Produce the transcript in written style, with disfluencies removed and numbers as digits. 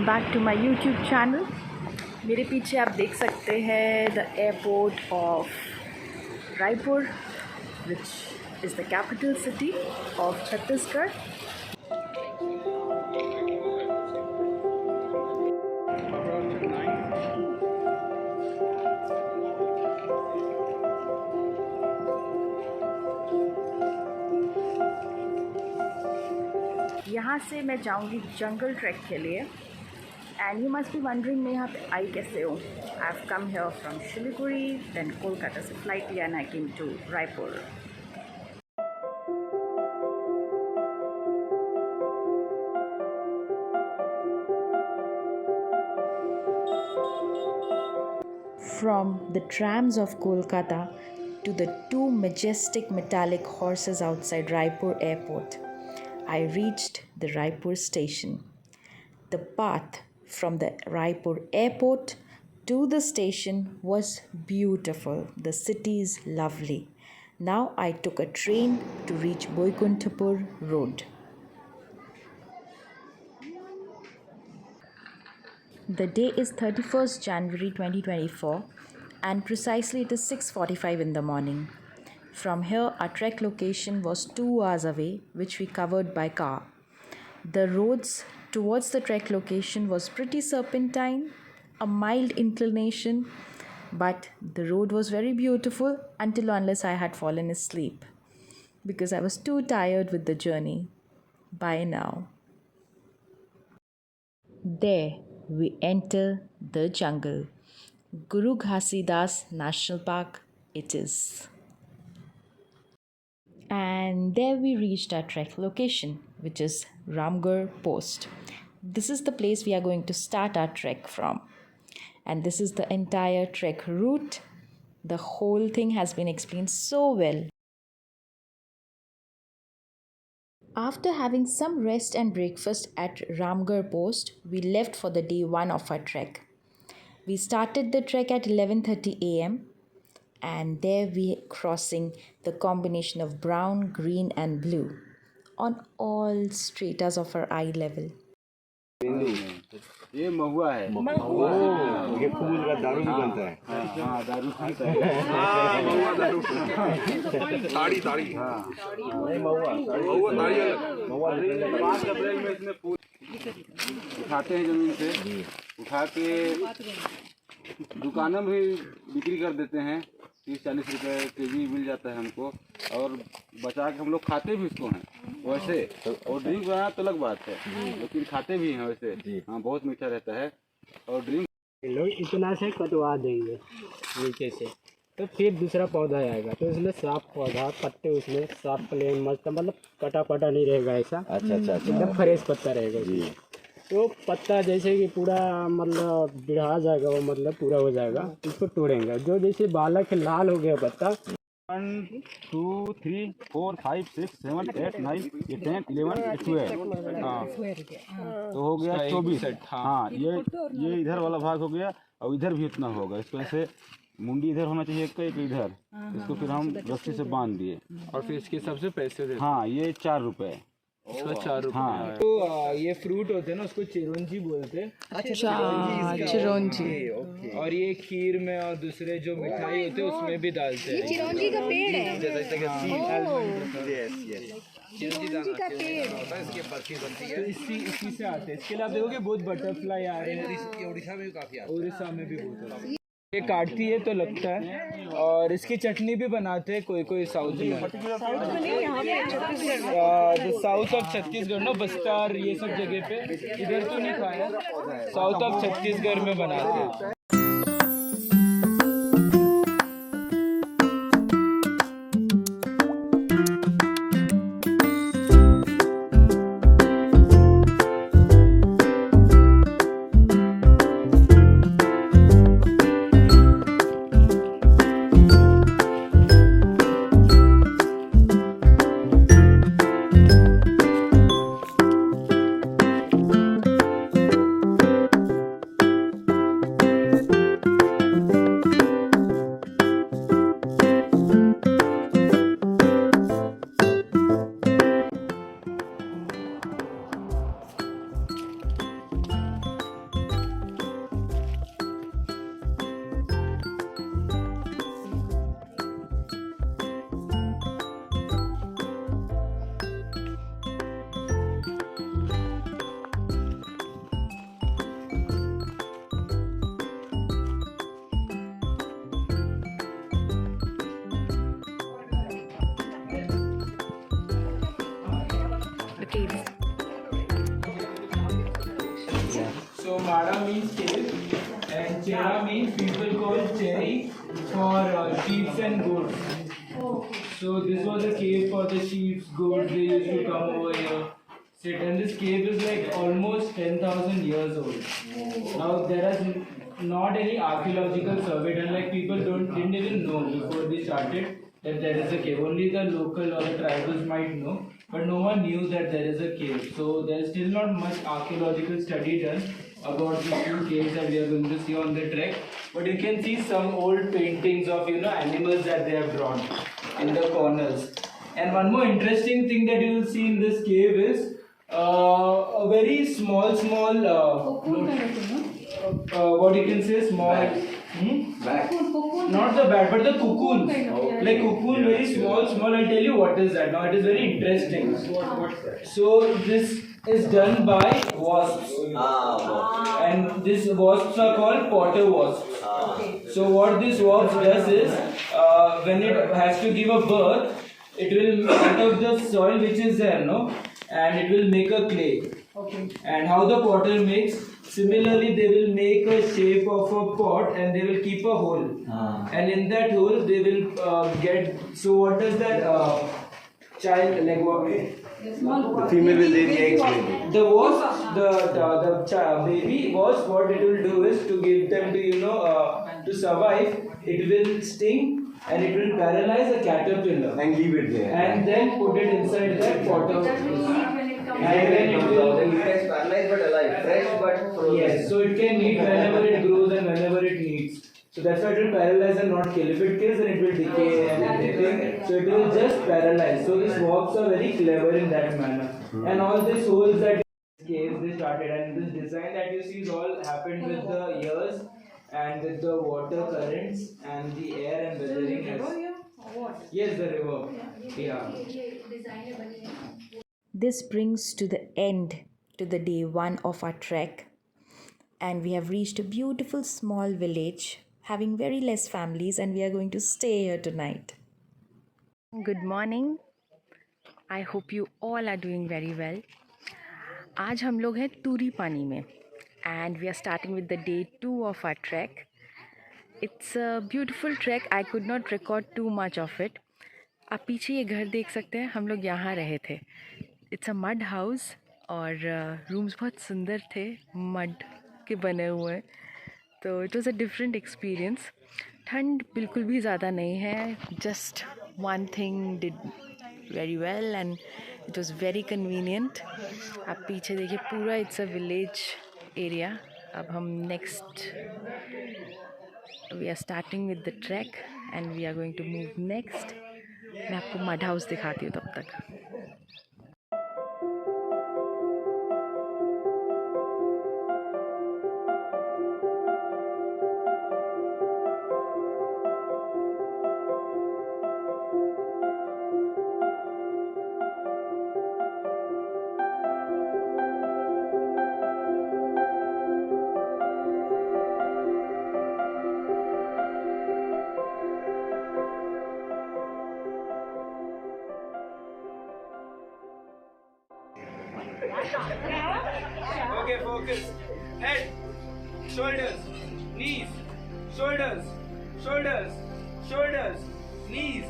back to my YouTube channel. मेरे पीछे आप देख सकते हैं the airport of Raipur, which is the capital city of Chattisgarh. यहाँ से मैं जाऊँगी जंगल ट्रैक के लिए and you must be wondering मैं यहाँ पे आई कैसे हूँ. I have come here from Siliguri, then Kolkata से फ्लाइट लिया and I came to Raipur. From the trams of Kolkata to the two majestic metallic horses outside Raipur airport, I reached the Raipur station. The path from the Raipur airport to the station was beautiful. The city is lovely. Now I took a train to reach Boykunthapur Road. The day is 31st January 2024 and precisely it is 6:45 in the morning. From here, our trek location was 2 hours away, which we covered by car. The roads towards the trek location was pretty serpentine, a mild inclination, but the road was very beautiful unless I had fallen asleep because I was too tired with the journey. By now. There we enter the jungle. Guru Ghasidas National Park it is. And there we reached our trek location, which is Ramgarh Post. This is the place we are going to start our trek from. And this is the entire trek route. The whole thing has been explained so well. After having some rest and breakfast at Ramgarh Post, we left for the day 1 of our trek. We started the trek at 11:30 a.m. and there we crossing the combination of brown, green and blue on all stratas of our eye level. ये महुआ है. महुआ ये फूल का दारू भी बनता है. हाँ दारू बनता है. हाँ महुआ दारू. ताड़ी ताड़ी. हाँ महुआ ताड़ी. महुआ 5 अप्रैल में इसमें फूल उठाते हैं जमीन से, उठा के दुकानों में भी बिक्री कर देते हैं. 30-40 रुपए केजी मिल जाता है हमको और बचा के हम लोग खाते भी इसको हैं वैसे. और ड्रिंक बनाना तो अलग बात है, लेकिन खाते भी हैं वैसे. हाँ बहुत मीठा रहता है. और ड्रिंक लोग इतना से कटवा देंगे नीचे से तो फिर दूसरा पौधा आएगा तो इसमें साफ पौधा पत्ते उसमें साफ प्लेन मस्त मतलब कटा पटा नहीं रहेगा ऐसा. अच्छा एकदम फ्रेश पत्ता रहेगा जी. तो पत्ता जैसे कि पूरा मतलब बिढ़ा जाएगा वो मतलब पूरा हो जाएगा इसको तोड़ेंगे. जो जैसे बालक लाल हो गया पत्ता 1 2 3 4 5 6 7 8 9 10 11 12. हाँ तो हो गया 24. हाँ ये इधर वाला भाग हो गया और इधर भी इतना होगा. इसको ऐसे मुंडी इधर होना चाहिए एक इधर. इसको फिर हम रस्सी से बांध दिए और फिर इसके सबसे पैसे देते. हाँ ये 4 रुपए. उसका 4 रुपये. हाँ तो ये फ्रूट होते हैं ना उसको चिरौंजी बोलते हैं. अच्छा चिरौंजी. और ये खीर में और दूसरे जो मिठाई होते हैं उसमें भी डालते हैं. चिरौंजी का पेड़ है. चिरौंजी का पेड़ होता है. इसकी बर्फी बनती है. इसी से आते हैं. इसके लिए आप देखोगे बहुत बटरफ्लाई आ रहे हैं. उड़ीसा में भी काफी आते हैं. उड़ीसा में भी बहुत होता है. ये काटती है तो लगता है. और इसकी चटनी भी बनाते हैं कोई साउथ में. साउथ ऑफ छत्तीसगढ़ ना बस्तर ये सब जगह पे. इधर तो नहीं खाया. साउथ ऑफ छत्तीसगढ़ में बनाते हैं. Mada means cave and Chera means people call cherry for sheep and goats. So this was a cave for the sheep, goats. They used to come over here, sit, and this cave is like almost 10,000 years old. Now there is not any archaeological survey done. Like people didn't even know before they started that there is a cave. Only the local or the tribals might know, but no one knew that there is a cave. So there is still not much archaeological study done about these two caves that we are going to see on the trek. But you can see some old paintings of animals that they have drawn in the corners. And one more interesting thing that you will see in this cave is a very small what you can say small not the bat but the cocoon, like cocoon, very small. I'll tell you what is that. Now it is very interesting. So this is done by wasps, and these wasps are called potter wasps. So what this wasp does is when it has to give a birth, it will out of the soil which is there, and it will make a clay. And how the potter makes, similarly they will make a shape of a pot and they will keep a hole. And in that hole they will get. So what does that child, like what? The female will lay the eggs maybe. The wasp, the baby wasp, what it will do is to give them to to survive. It will sting and it will paralyze a caterpillar And leave it there. and then put it inside that potter. And then it will paralyzed but alive, fresh but frozen. yes, so it can eat whenever it grows and whenever it needs. So that's why it will paralyze and not kill. If it kills, then it will decay and everything. So it will just paralyze. So these wasps are very clever in that manner. And all these holes that caves they started, and this design that you see is all happened with the years and with the water currents and the air and weathering. Yes, the river. Yeah. This brings to the end to the day 1 of our trek, and we have reached a beautiful small village having very less families, and we are going to stay here tonight. Good morning. I hope you all are doing very well. आज हम लोग हैं टूरी पानी में and we are starting with the day 2 of our trek. It's a beautiful trek. I could not record too much of it. आप पीछे ये घर देख सकते हैं, हम लोग यहाँ रहे थे. It's a mud house और रूम्स बहुत सुंदर थे, मड के बने हुए. तो it was a different experience. ठंड बिल्कुल भी ज़्यादा नहीं है. Just one thing did very well and it was very convenient. आप पीछे देखिए, पूरा इट्स अ विलेज एरिया. अब हम next we are starting with the track and we are going to move next. मैं आपको मड हाउस दिखाती हूँ तब तक. Okay, focus. Head, shoulders, knees, shoulders, shoulders, shoulders, knees,